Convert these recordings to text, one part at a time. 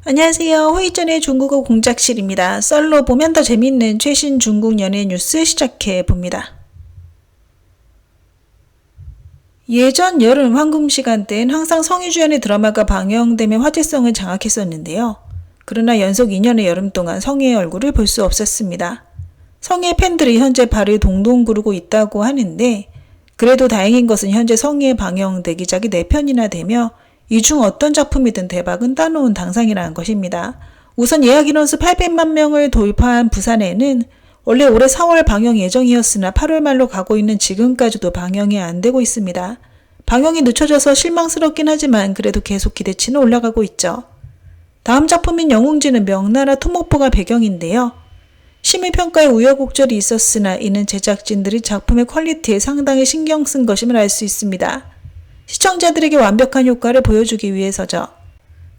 안녕하세요. 호이전의 중국어 공작실입니다. 썰로 보면 더 재밌는 최신 중국 연예 뉴스 시작해 봅니다. 예전 여름 황금 시간대엔 항상 성희주연의 드라마가 방영되며 화제성을 장악했었는데요. 그러나 연속 2년의 여름 동안 성희의 얼굴을 볼 수 없었습니다. 성희의 팬들이 현재 발을 동동 구르고 있다고 하는데, 그래도 다행인 것은 현재 성희의 방영 대기작이 4편이나 되며 이 중 어떤 작품이든 대박은 따놓은 당상이라는 것입니다. 우선 예약 인원수 800만 명을 돌파한 부산에는 원래 올해 4월 방영 예정이었으나 8월 말로 가고 있는 지금까지도 방영이 안 되고 있습니다. 방영이 늦춰져서 실망스럽긴 하지만 그래도 계속 기대치는 올라가고 있죠. 다음 작품인 영웅지는 명나라 토목보가 배경인데요. 심의평가에 우여곡절이 있었으나 이는 제작진들이 작품의 퀄리티에 상당히 신경 쓴 것임을 알 수 있습니다. 시청자들에게 완벽한 효과를 보여주기 위해서죠.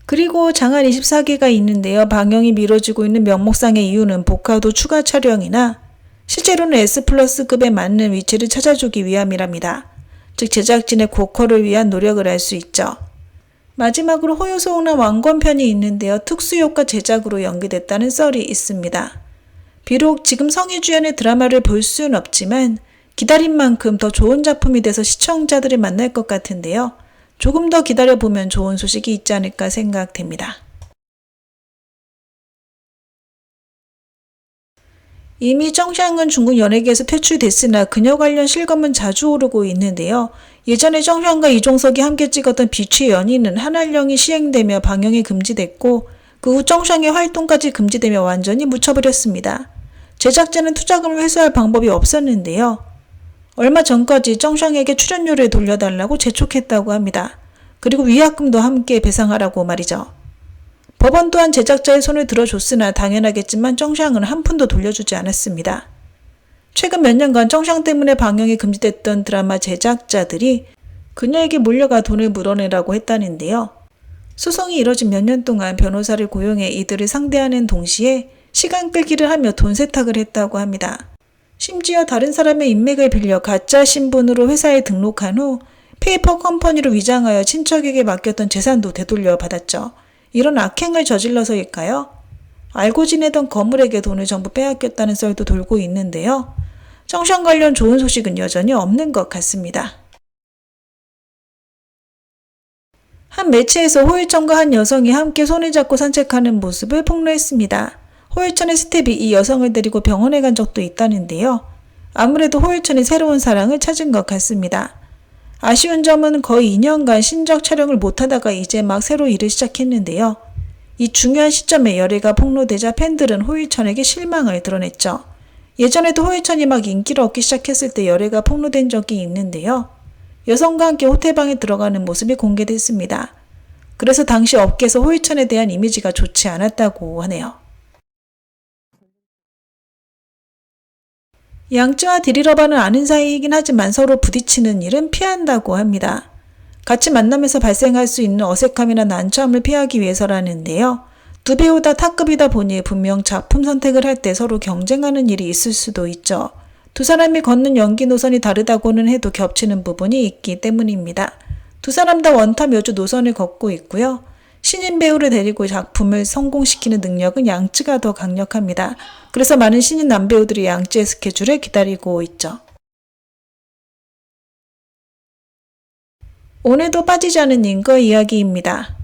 그리고 장안 24기가 있는데요. 방영이 미뤄지고 있는 명목상의 이유는 복화도 추가 촬영이나 실제로는 S+급에 맞는 위치를 찾아주기 위함이랍니다. 즉 제작진의 고퀄을 위한 노력을 알 수 있죠. 마지막으로 호요소응남 왕권편이 있는데요. 특수효과 제작으로 연기됐다는 썰이 있습니다. 비록 지금 성희주연의 드라마를 볼 수는 없지만 기다린 만큼 더 좋은 작품이 돼서 시청자들을 만날 것 같은데요. 조금 더 기다려보면 좋은 소식이 있지 않을까 생각됩니다. 이미 정샹은 중국 연예계에서 퇴출됐으나 그녀 관련 실검은 자주 오르고 있는데요. 예전에 정샹과 이종석이 함께 찍었던 비취 연인은 한할령이 시행되며 방영이 금지됐고 그 후 정샹의 활동까지 금지되며 완전히 묻혀버렸습니다. 제작자는 투자금을 회수할 방법이 없었는데요. 얼마 전까지 정샹에게 출연료를 돌려달라고 재촉했다고 합니다. 그리고 위약금도 함께 배상하라고 말이죠. 법원 또한 제작자의 손을 들어줬으나 당연하겠지만 정샹은 한 푼도 돌려주지 않았습니다. 최근 몇 년간 정샹 때문에 방영이 금지됐던 드라마 제작자들이 그녀에게 몰려가 돈을 물어내라고 했다는데요. 소송이 이뤄진 몇 년 동안 변호사를 고용해 이들을 상대하는 동시에 시간 끌기를 하며 돈 세탁을 했다고 합니다. 심지어 다른 사람의 인맥을 빌려 가짜 신분으로 회사에 등록한 후 페이퍼 컴퍼니로 위장하여 친척에게 맡겼던 재산도 되돌려 받았죠. 이런 악행을 저질러서일까요? 알고 지내던 거물에게 돈을 전부 빼앗겼다는 썰도 돌고 있는데요. 정샹 관련 좋은 소식은 여전히 없는 것 같습니다. 한 매체에서 호일천과 한 여성이 함께 손을 잡고 산책하는 모습을 폭로했습니다. 호일천의 스텝이 이 여성을 데리고 병원에 간 적도 있다는데요. 아무래도 호일천이 새로운 사랑을 찾은 것 같습니다. 아쉬운 점은 거의 2년간 신작 촬영을 못하다가 이제 막 새로 일을 시작했는데요. 이 중요한 시점에 열애가 폭로되자 팬들은 호일천에게 실망을 드러냈죠. 예전에도 호일천이 막 인기를 얻기 시작했을 때 열애가 폭로된 적이 있는데요. 여성과 함께 호텔방에 들어가는 모습이 공개됐습니다. 그래서 당시 업계에서 호일천에 대한 이미지가 좋지 않았다고 하네요. 양쯔와 디리러바는 아는 사이이긴 하지만 서로 부딪히는 일은 피한다고 합니다. 같이 만나면서 발생할 수 있는 어색함이나 난처함을 피하기 위해서라는데요. 두 배우 다 탑급이다 보니 분명 작품 선택을 할 때 서로 경쟁하는 일이 있을 수도 있죠. 두 사람이 걷는 연기 노선이 다르다고는 해도 겹치는 부분이 있기 때문입니다. 두 사람 다 원탑 여주 노선을 걷고 있고요. 신인 배우를 데리고 작품을 성공시키는 능력은 양쯔가 더 강력합니다. 그래서 많은 신인 남배우들이 양쯔의 스케줄을 기다리고 있죠. 오늘도 빠지지 않은 인거 이야기입니다.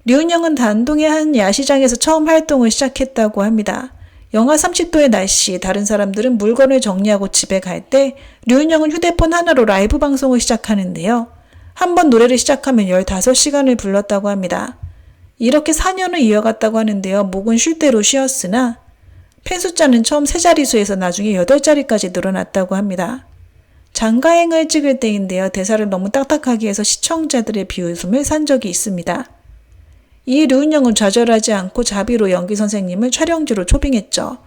류은영은 단동의 한 야시장에서 처음 활동을 시작했다고 합니다. 영하 30도의 날씨, 다른 사람들은 물건을 정리하고 집에 갈 때 류은영은 휴대폰 하나로 라이브 방송을 시작하는데요. 한 번 노래를 시작하면 15시간을 불렀다고 합니다. 이렇게 4년을 이어갔다고 하는데요. 목은 쉴 대로 쉬었으나 팬 숫자는 처음 3자릿수에서 나중에 8자리까지 늘어났다고 합니다. 장가행을 찍을 때인데요. 대사를 너무 딱딱하게 해서 시청자들의 비웃음을 산 적이 있습니다. 이 류은영은 좌절하지 않고 자비로 연기 선생님을 촬영지로 초빙했죠.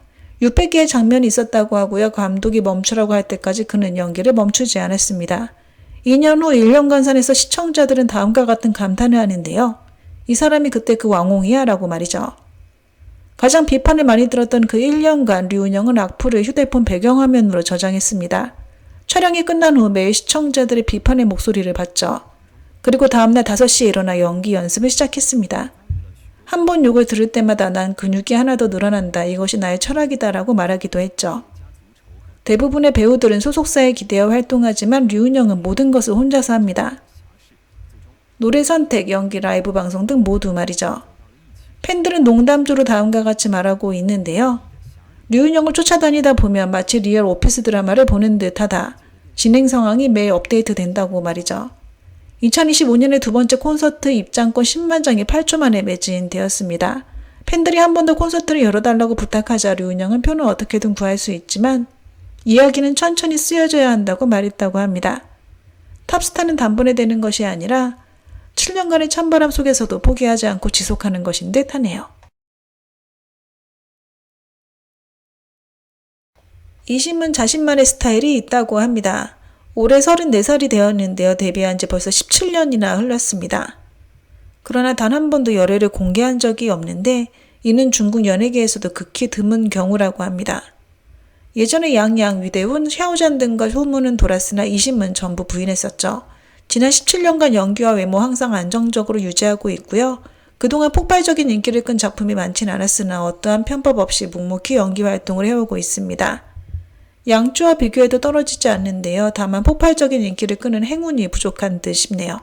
600개의 장면이 있었다고 하고요. 감독이 멈추라고 할 때까지 그는 연기를 멈추지 않았습니다. 2년 후 1년간 산에서 시청자들은 다음과 같은 감탄을 하는데요. 이 사람이 그때 그 왕홍이야? 라고 말이죠. 가장 비판을 많이 들었던 그 1년간 류은영은 악플을 휴대폰 배경화면으로 저장했습니다. 촬영이 끝난 후 매일 시청자들의 비판의 목소리를 받죠. 그리고 다음날 5시에 일어나 연기 연습을 시작했습니다. 한 번 욕을 들을 때마다 난 근육이 하나 더 늘어난다. 이것이 나의 철학이다라고 말하기도 했죠. 대부분의 배우들은 소속사에 기대어 활동하지만 류은영은 모든 것을 혼자서 합니다. 노래 선택, 연기, 라이브 방송 등 모두 말이죠. 팬들은 농담조로 다음과 같이 말하고 있는데요. 류은영을 쫓아다니다 보면 마치 리얼 오피스 드라마를 보는 듯하다. 진행 상황이 매일 업데이트 된다고 말이죠. 2025년에 두 번째 콘서트 입장권 10만 장이 8초 만에 매진되었습니다. 팬들이 한 번 더 콘서트를 열어달라고 부탁하자 류은영은 표는 어떻게든 구할 수 있지만 이야기는 천천히 쓰여져야 한다고 말했다고 합니다. 탑스타는 단번에 되는 것이 아니라 7년간의 찬바람 속에서도 포기하지 않고 지속하는 것인 듯 하네요. 이심은 자신만의 스타일이 있다고 합니다. 올해 34살이 되었는데요. 데뷔한 지 벌써 17년이나 흘렀습니다. 그러나 단 한 번도 열애를 공개한 적이 없는데 이는 중국 연예계에서도 극히 드문 경우라고 합니다. 예전에 양양, 위대훈, 샤오잔 등과 소문은 돌았으나 이심은 전부 부인했었죠. 지난 17년간 연기와 외모 항상 안정적으로 유지하고 있고요. 그동안 폭발적인 인기를 끈 작품이 많진 않았으나 어떠한 편법 없이 묵묵히 연기 활동을 해오고 있습니다. 양쭈와 비교해도 떨어지지 않는데요. 다만 폭발적인 인기를 끄는 행운이 부족한 듯 싶네요.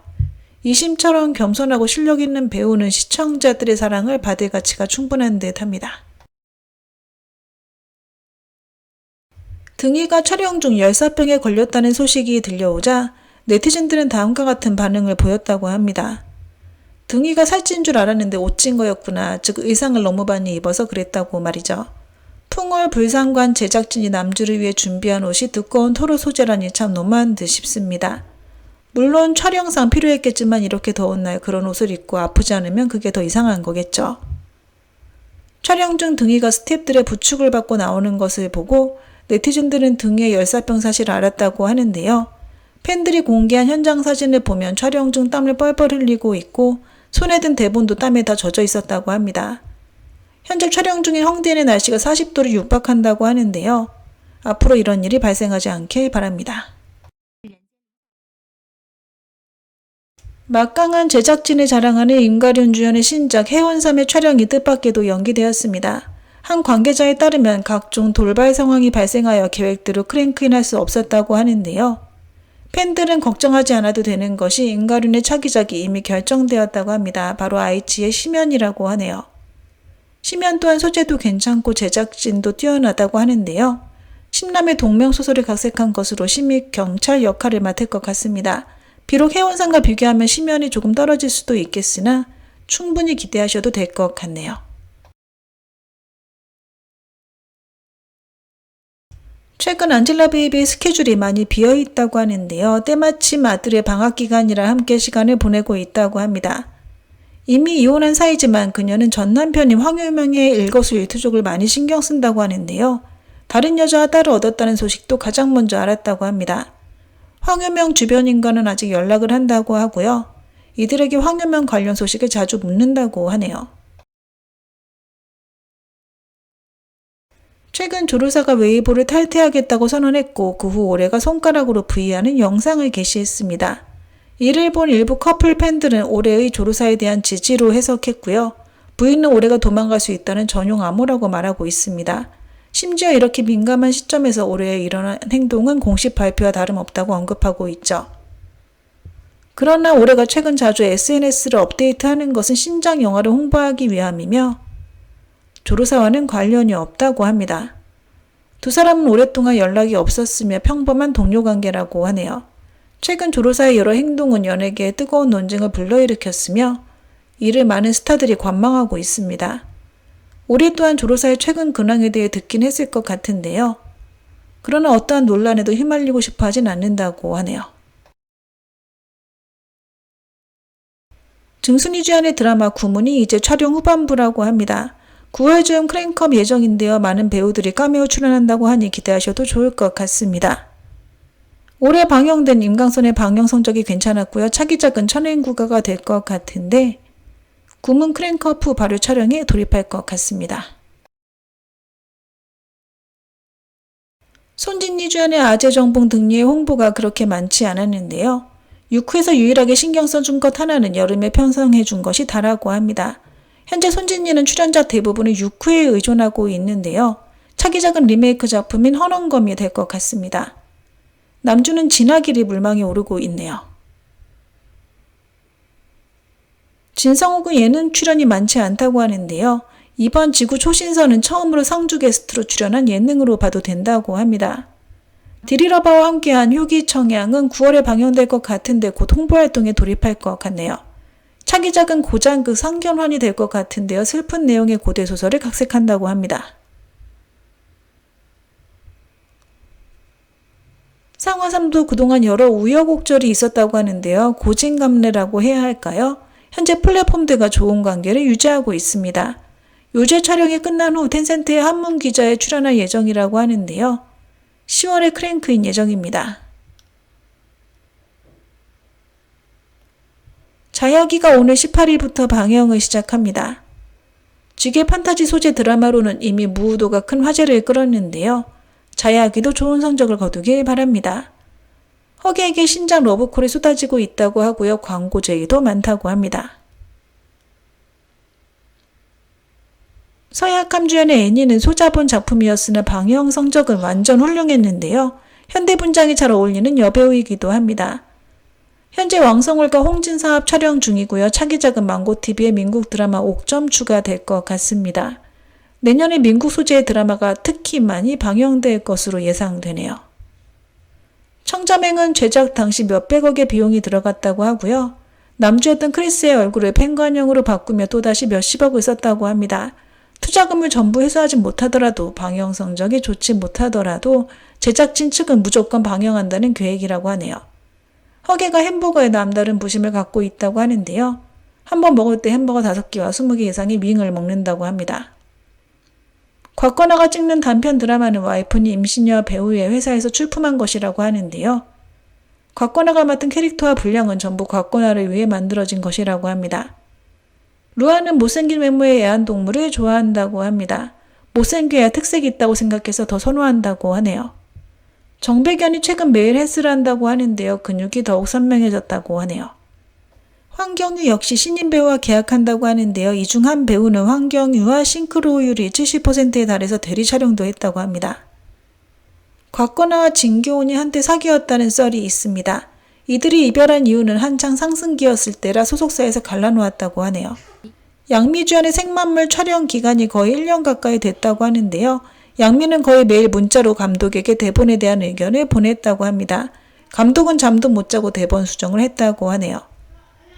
이심처럼 겸손하고 실력 있는 배우는 시청자들의 사랑을 받을 가치가 충분한 듯 합니다. 등이가 촬영 중 열사병에 걸렸다는 소식이 들려오자 네티즌들은 다음과 같은 반응을 보였다고 합니다. 등이가 살찐 줄 알았는데 옷 찐 거였구나. 즉 의상을 너무 많이 입어서 그랬다고 말이죠. 풍월 불상관 제작진이 남주를 위해 준비한 옷이 두꺼운 토르 소재라니 참 너무한 듯 싶습니다. 물론 촬영상 필요했겠지만 이렇게 더운 날 그런 옷을 입고 아프지 않으면 그게 더 이상한 거겠죠. 촬영 중 등이가 스태프들의 부축을 받고 나오는 것을 보고 네티즌들은 등이의 열사병 사실을 알았다고 하는데요. 팬들이 공개한 현장 사진을 보면 촬영 중 땀을 뻘뻘 흘리고 있고 손에 든 대본도 땀에 다 젖어 있었다고 합니다. 현재 촬영 중인 헝디엔의 날씨가 40도를 육박한다고 하는데요. 앞으로 이런 일이 발생하지 않길 바랍니다. 막강한 제작진을 자랑하는 임가륜 주연의 신작 해원삼의 촬영이 뜻밖에도 연기되었습니다. 한 관계자에 따르면 각종 돌발 상황이 발생하여 계획대로 크랭크인할 수 없었다고 하는데요. 팬들은 걱정하지 않아도 되는 것이 임가륜의 차기작이 이미 결정되었다고 합니다. 바로 아이치의 심연이라고 하네요. 심연 또한 소재도 괜찮고 제작진도 뛰어나다고 하는데요. 신남의 동명소설을 각색한 것으로 심익 경찰 역할을 맡을 것 같습니다. 비록 해원상과 비교하면 심연이 조금 떨어질 수도 있겠으나 충분히 기대하셔도 될 것 같네요. 최근 안젤라 베이비의 스케줄이 많이 비어있다고 하는데요. 때마침 아들의 방학기간이라 함께 시간을 보내고 있다고 합니다. 이미 이혼한 사이지만 그녀는 전 남편인 황효명의 일거수일투족을 많이 신경 쓴다고 하는데요. 다른 여자와 딸을 얻었다는 소식도 가장 먼저 알았다고 합니다. 황효명 주변인과는 아직 연락을 한다고 하고요. 이들에게 황효명 관련 소식을 자주 묻는다고 하네요. 최근 조르사가 웨이보를 탈퇴하겠다고 선언했고 그 후 올해가 손가락으로 V하는 영상을 게시했습니다. 이를 본 일부 커플 팬들은 올해의 조르사에 대한 지지로 해석했고요. V는 올해가 도망갈 수 있다는 전용 암호라고 말하고 있습니다. 심지어 이렇게 민감한 시점에서 올해에 일어난 행동은 공식 발표와 다름없다고 언급하고 있죠. 그러나 올해가 최근 자주 SNS를 업데이트하는 것은 신작 영화를 홍보하기 위함이며 조르사와는 관련이 없다고 합니다. 두 사람은 오랫동안 연락이 없었으며 평범한 동료 관계라고 하네요. 최근 조르사의 여러 행동은 연예계에 뜨거운 논쟁을 불러일으켰으며 이를 많은 스타들이 관망하고 있습니다. 올해 또한 조르사의 최근 근황에 대해 듣긴 했을 것 같은데요. 그러나 어떠한 논란에도 휘말리고 싶어 하진 않는다고 하네요. 증순이 주연의 드라마 구문이 이제 촬영 후반부라고 합니다. 9월 중 크랭크업 예정인데요. 많은 배우들이 카메오 출연한다고 하니 기대하셔도 좋을 것 같습니다. 올해 방영된 임강선의 방영 성적이 괜찮았고요. 차기작은 천행국가가 될 것 같은데 구문 크랭크업 후 바로 촬영에 돌입할 것 같습니다. 손진리 주연의 아재정봉 등리의 홍보가 그렇게 많지 않았는데요. 6회에서 유일하게 신경 써준 것 하나는 여름에 편성해준 것이 다라고 합니다. 현재 손진이는 출연자 대부분을 유쿠에 의존하고 있는데요. 차기작은 리메이크 작품인 헌원검이 될 것 같습니다. 남주는 진화길이 물망에 오르고 있네요. 진성욱은 예능 출연이 많지 않다고 하는데요. 이번 지구 초신선은 처음으로 상주 게스트로 출연한 예능으로 봐도 된다고 합니다. 디리러바와 함께한 효기청양은 9월에 방영될 것 같은데 곧 홍보활동에 돌입할 것 같네요. 차기작은 고장극 상견환이 될 것 같은데요. 슬픈 내용의 고대소설을 각색한다고 합니다. 상화삼도 그동안 여러 우여곡절이 있었다고 하는데요. 고진감래라고 해야 할까요? 현재 플랫폼들과 좋은 관계를 유지하고 있습니다. 요제 촬영이 끝난 후 텐센트의 한문 기자에 출연할 예정이라고 하는데요. 10월에 크랭크인 예정입니다. 자야기가 오늘 18일부터 방영을 시작합니다. 지게 판타지 소재 드라마로는 이미 무후도가 큰 화제를 끌었는데요. 자야기도 좋은 성적을 거두길 바랍니다. 허기에게 신작 러브콜이 쏟아지고 있다고 하고요. 광고 제의도 많다고 합니다. 서약함 주연의 애니는 소자본 작품이었으나 방영 성적은 완전 훌륭했는데요. 현대분장이 잘 어울리는 여배우이기도 합니다. 현재 왕성울과 홍진사합 촬영 중이고요. 차기작은 망고TV의 민국 드라마 옥점 추가될 것 같습니다. 내년에 민국 소재의 드라마가 특히 많이 방영될 것으로 예상되네요. 청자맹은 제작 당시 몇백억의 비용이 들어갔다고 하고요. 남주였던 크리스의 얼굴을 pen관형으로 바꾸며 또다시 몇십억을 썼다고 합니다. 투자금을 전부 회수하지 못하더라도 방영 성적이 좋지 못하더라도 제작진 측은 무조건 방영한다는 계획이라고 하네요. 허게가 햄버거에 남다른 부심을 갖고 있다고 하는데요. 한번 먹을 때 햄버거 5개와 20개 이상의 윙을 먹는다고 합니다. 곽건아가 찍는 단편 드라마는 와이프니 임신녀 배우의 회사에서 출품한 것이라고 하는데요. 곽건아가 맡은 캐릭터와 분량은 전부 곽건아를 위해 만들어진 것이라고 합니다. 루아는 못생긴 외모의 애완동물을 좋아한다고 합니다. 못생겨야 특색이 있다고 생각해서 더 선호한다고 하네요. 정백연이 최근 매일 헬스를 한다고 하는데요. 근육이 더욱 선명해졌다고 하네요. 황경유 역시 신인 배우와 계약한다고 하는데요. 이 중 한 배우는 황경유와 싱크로율이 70%에 달해서 대리 촬영도 했다고 합니다. 곽건아와 진교훈이 한때 사귀었다는 썰이 있습니다. 이들이 이별한 이유는 한창 상승기였을 때라 소속사에서 갈라놓았다고 하네요. 양미주연의 생만물 촬영 기간이 거의 1년 가까이 됐다고 하는데요. 양미는 거의 매일 문자로 감독에게 대본에 대한 의견을 보냈다고 합니다. 감독은 잠도 못 자고 대본 수정을 했다고 하네요.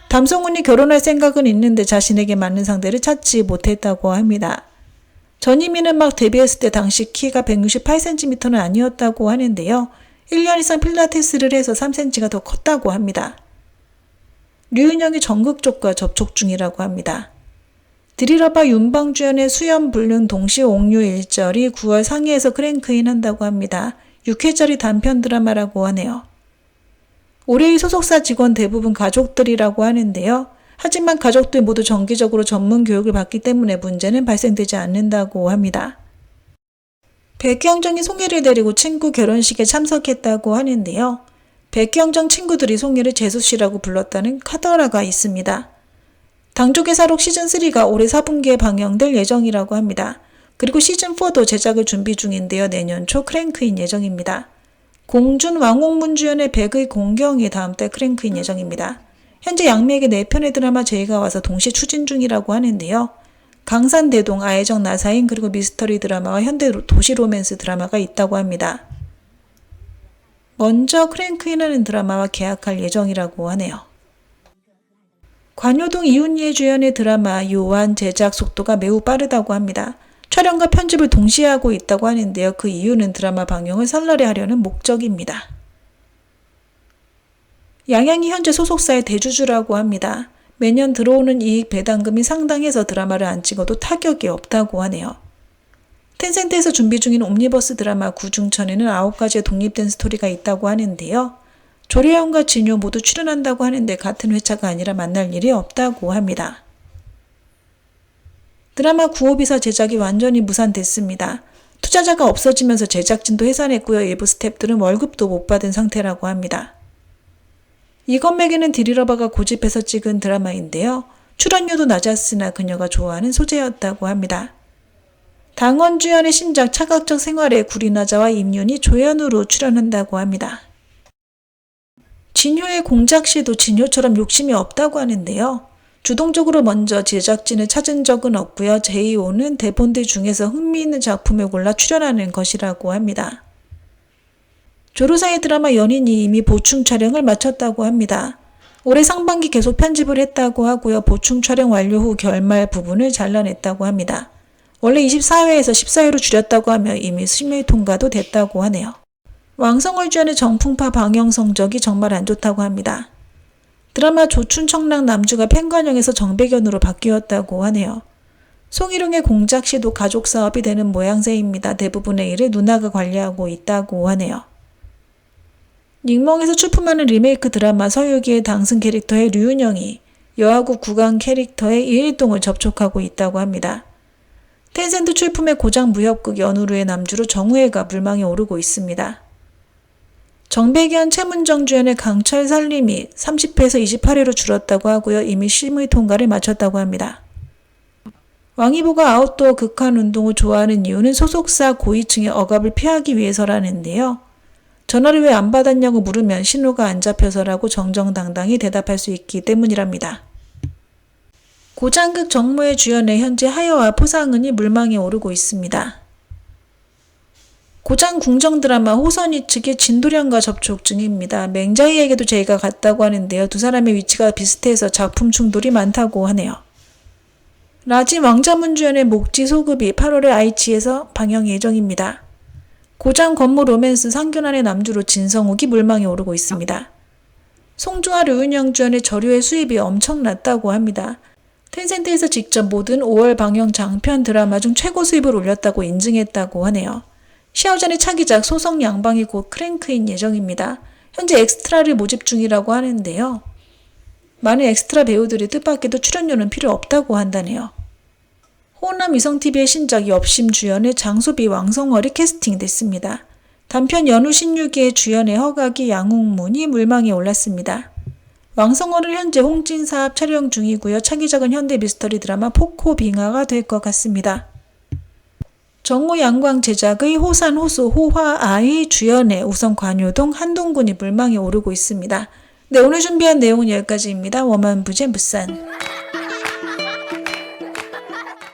담성훈이 결혼할 생각은 있는데 자신에게 맞는 상대를 찾지 못했다고 합니다. 전희미는 막 데뷔했을 때 당시 키가 168cm는 아니었다고 하는데요. 1년 이상 필라테스를 해서 3cm가 더 컸다고 합니다. 류은영이 전극 쪽과 접촉 중이라고 합니다. 드리러바 윤방주연의 수염 불능 동시 옥류 1절이 9월 상해에서 크랭크인 한다고 합니다. 6회짜리 단편 드라마라고 하네요. 올해의 소속사 직원 대부분 가족들이라고 하는데요. 하지만 가족들 모두 정기적으로 전문 교육을 받기 때문에 문제는 발생되지 않는다고 합니다. 백경정이 송혜를 데리고 친구 결혼식에 참석했다고 하는데요. 백경정 친구들이 송혜를 재수씨라고 불렀다는 카더라가 있습니다. 당조개사록 시즌3가 올해 4분기에 방영될 예정이라고 합니다. 그리고 시즌4도 제작을 준비 중인데요. 내년 초 크랭크인 예정입니다. 공준 왕홍문 주연의 백의 공경이 다음 달 크랭크인 예정입니다. 현재 양미에게 4편의 드라마 제의가 와서 동시 추진 중이라고 하는데요. 강산대동, 아혜정 나사인 그리고 미스터리 드라마와 현대 도시 로맨스 드라마가 있다고 합니다. 먼저 크랭크인하는 드라마와 계약할 예정이라고 하네요. 관효동 이훈예 주연의 드라마 요한 제작 속도가 매우 빠르다고 합니다. 촬영과 편집을 동시에 하고 있다고 하는데요. 그 이유는 드라마 방영을 설날에 하려는 목적입니다. 양양이 현재 소속사의 대주주라고 합니다. 매년 들어오는 이익 배당금이 상당해서 드라마를 안 찍어도 타격이 없다고 하네요. 텐센트에서 준비 중인 옴니버스 드라마 구중천에는 9가지의 독립된 스토리가 있다고 하는데요. 조례현과 진효 모두 출연한다고 하는데 같은 회차가 아니라 만날 일이 없다고 합니다. 드라마 구호비사 제작이 완전히 무산됐습니다. 투자자가 없어지면서 제작진도 해산했고요. 일부 스태프들은 월급도 못 받은 상태라고 합니다. 이건맥에는 디리러바가 고집해서 찍은 드라마인데요. 출연료도 낮았으나 그녀가 좋아하는 소재였다고 합니다. 당원 주연의 신작 차각적 생활의 구리나자와 임윤이 조연으로 출연한다고 합니다. 진효의 공작 시도 진효처럼 욕심이 없다고 하는데요. 주동적으로 먼저 제작진을 찾은 적은 없고요. 제2호는 대본들 중에서 흥미있는 작품을 골라 출연하는 것이라고 합니다. 조르사의 드라마 연인이 이미 보충 촬영을 마쳤다고 합니다. 올해 상반기 계속 편집을 했다고 하고요. 보충 촬영 완료 후 결말 부분을 잘라냈다고 합니다. 원래 24회에서 14회로 줄였다고 하며 이미 심의 통과도 됐다고 하네요. 왕성월 주연의 정풍파 방영 성적이 정말 안 좋다고 합니다. 드라마 조춘청랑 남주가 팬관영에서 정배견으로 바뀌었다고 하네요. 송일웅의 공작 시도 가족 사업이 되는 모양새입니다. 대부분의 일을 누나가 관리하고 있다고 하네요. 닉몽에서 출품하는 리메이크 드라마 서유기의 당승 캐릭터의 류은영이 여하구 구강 캐릭터의 이일동을 접촉하고 있다고 합니다. 텐센트 출품의 고장 무협극 연우루의 남주로 정우혜가 물망에 오르고 있습니다. 정배견 최문정 주연의 강철 살림이 30회에서 28회로 줄었다고 하고요. 이미 심의 통과를 마쳤다고 합니다. 왕이보가 아웃도어 극한 운동을 좋아하는 이유는 소속사 고위층의 억압을 피하기 위해서라는데요. 전화를 왜 안 받았냐고 물으면 신호가 안 잡혀서라고 정정당당히 대답할 수 있기 때문이랍니다. 고장극 정모의 주연의 현재 하여와 포상은이 물망에 오르고 있습니다. 고장 궁정 드라마 호선이 측의 진도령과 접촉 중입니다. 맹자희에게도 제의가 갔다고 하는데요. 두 사람의 위치가 비슷해서 작품 충돌이 많다고 하네요. 라지 왕자문 주연의 목지 소급이 8월에愛知에서 방영 예정입니다. 고장 권모 로맨스 상균환의 남주로 진성욱이 물망에 오르고 있습니다. 송중아 류은영 주연의 저류의 수입이 엄청났다고 합니다. 텐센트에서 직접 모든 5월 방영 장편 드라마 중 최고 수입을 올렸다고 인증했다고 하네요. 샤오잔의 차기작 소성 양방이 곧 크랭크인 예정입니다. 현재 엑스트라를 모집 중이라고 하는데요. 많은 엑스트라 배우들이 뜻밖에도 출연료는 필요 없다고 한다네요. 호남 위성TV의 신작 엽심 주연의 장소비 왕성월이 캐스팅됐습니다. 단편 연우 신유기의 주연의 허각이 양웅문이 물망에 올랐습니다. 왕성월은 현재 홍진사업 촬영 중이고요. 차기작은 현대 미스터리 드라마 포코빙하가 될 것 같습니다. 정호 양광 제작의 호산 호수 호화아의 주연의 우성 관효동 한동군이 물망에 오르고 있습니다. 네, 오늘 준비한 내용은 여기까지입니다. 워만부제 무산.